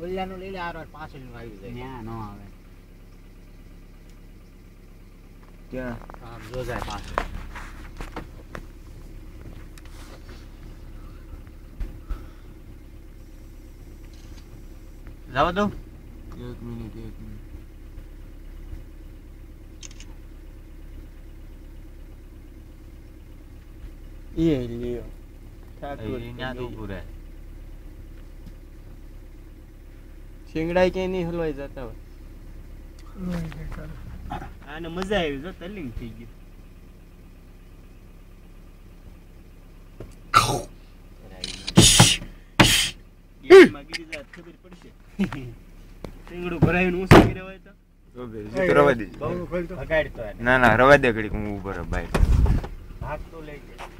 ઓલિયાનું લઈ લે આરો પાછળનું આવી જાય ન્યા નો આવે ક્યાં આમ જો જાય પાછળ જવા દો 1 મિનિટ એ લ્યો ઠાકોર અહીંયા તો ઊભું રહે શિંગડાઈ કે નહીં હલવાઈ જતા હોય આને મજા આવી જો તલીમ થઈ ગયું ગેમમાં ગીરી જાત ખબર પડશે સિંગડું ભરાઈને ઊંચું કરી હોય તો રવા દે બહુ ખોલ તો ભગાડતો ના ના રવા દે ઘડીક હું ઉભો રહે બાઈક હાથ તો લઈ જાય